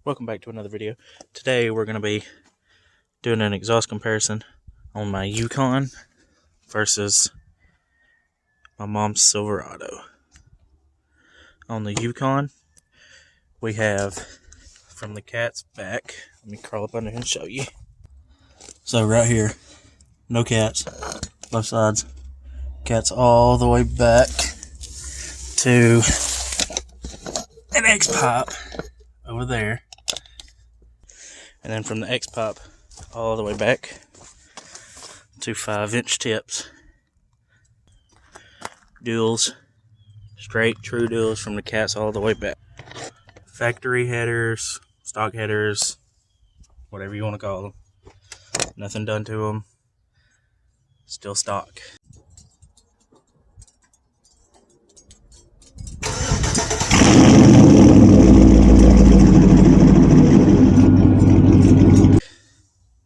Welcome back to another video. Today we're going to be doing an exhaust comparison on my Yukon versus my mom's Silverado. On the Yukon, we have from the cat's back, let me crawl up under here and show you. So right here, no cats, both sides. Cats all the way back to an X-pipe over there. And then from the X-pipe all the way back to 5-inch tips. Duals, straight true duals from the cats all the way back. Factory headers, stock headers, whatever you want to call them. Nothing done to them. Still stock.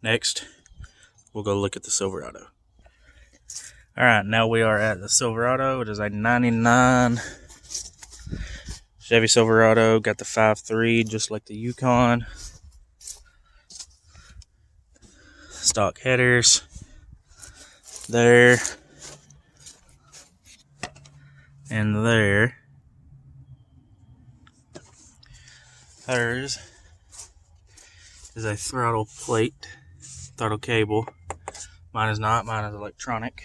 Next, we'll go look at the Silverado. Alright, now we are at the Silverado. It is a 99 Chevy Silverado. Got the 5.3 just like the Yukon. Stock headers. There. And there. Hers is a throttle plate. Throttle cable. Mine is not. Mine is electronic.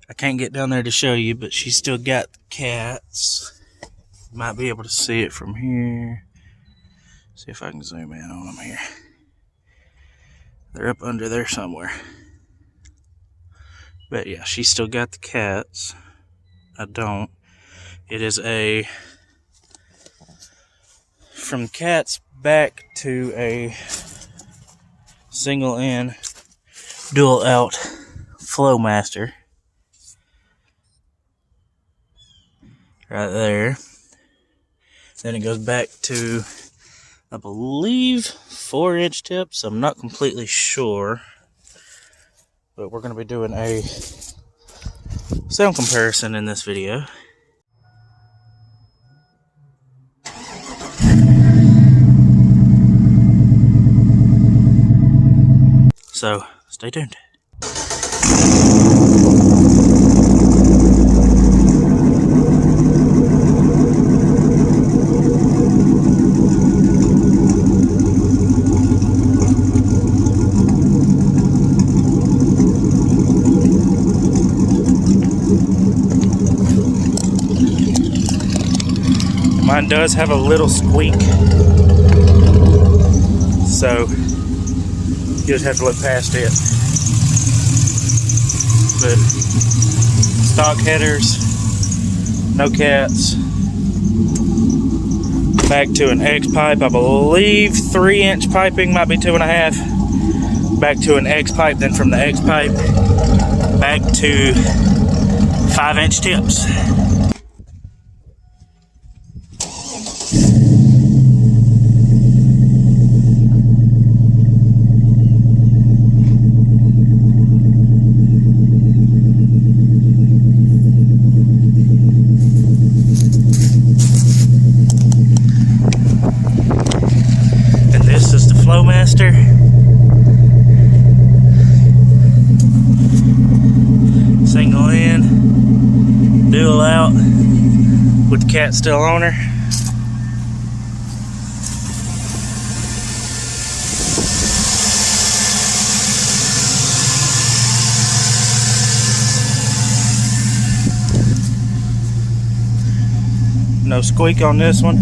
I can't get down there to show you, but she's still got the cats. You might be able to see it from here. See if I can zoom in on them here. They're up under there somewhere. But yeah, she's still got the cats. I don't. It is a from cats back to a single in dual out flowmaster right there. Then it goes back to, I believe, 4-inch tips. I'm not completely sure, but we're going to be doing a sound comparison in this video. So, stay tuned. Mine does have a little squeak, so you just have to look past it. But stock headers, no cats. Back to an X-pipe, I believe 3-inch piping, might be 2.5. Back to an X-pipe, then from the X-pipe back to 5-inch tips. Flowmaster. Single in, dual out, with the cat still on her. No squeak on this one.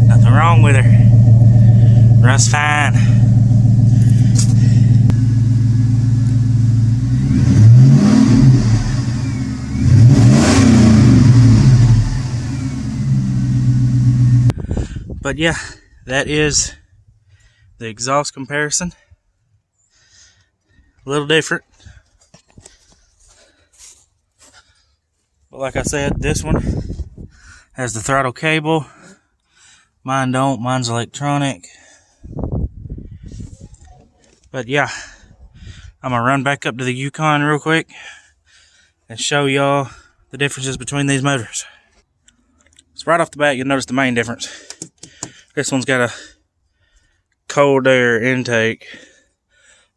Nothing wrong with her. Runs fine. But yeah, that is the exhaust comparison. A little different. But like I said, this one has the throttle cable. Mine don't. Mine's electronic. But yeah, I'm going to run back up to the Yukon real quick and show y'all the differences between these motors. So right off the bat, you'll notice the main difference. This one's got a cold air intake,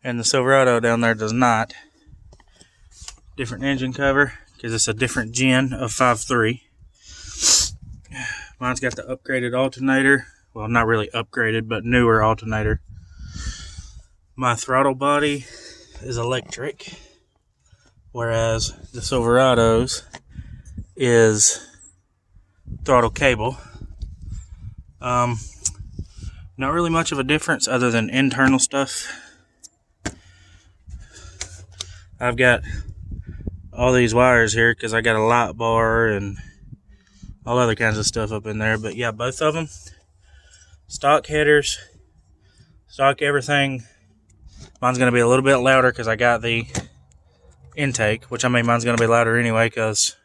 and the Silverado down there does not. Different engine cover, because it's a different gen of 5.3. Mine's got the upgraded alternator. Well, not really upgraded, but newer alternator. My throttle body is electric, whereas the Silverado's is throttle cable. Not really much of a difference other than internal stuff. I've got all these wires here because I got a light bar and all other kinds of stuff up in there. But yeah, both of them, stock headers, stock everything. Mine's going to be a little bit louder because I got the intake, which I mean mine's going to be louder anyway because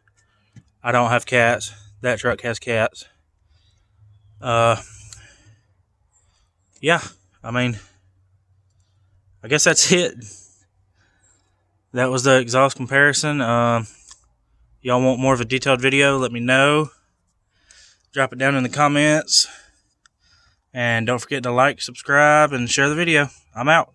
I don't have cats. That truck has cats. Yeah, I mean, I guess that's it. That was the exhaust comparison. Y'all want more of a detailed video? Let me know. Drop it down in the comments. And don't forget to like, subscribe, and share the video. I'm out.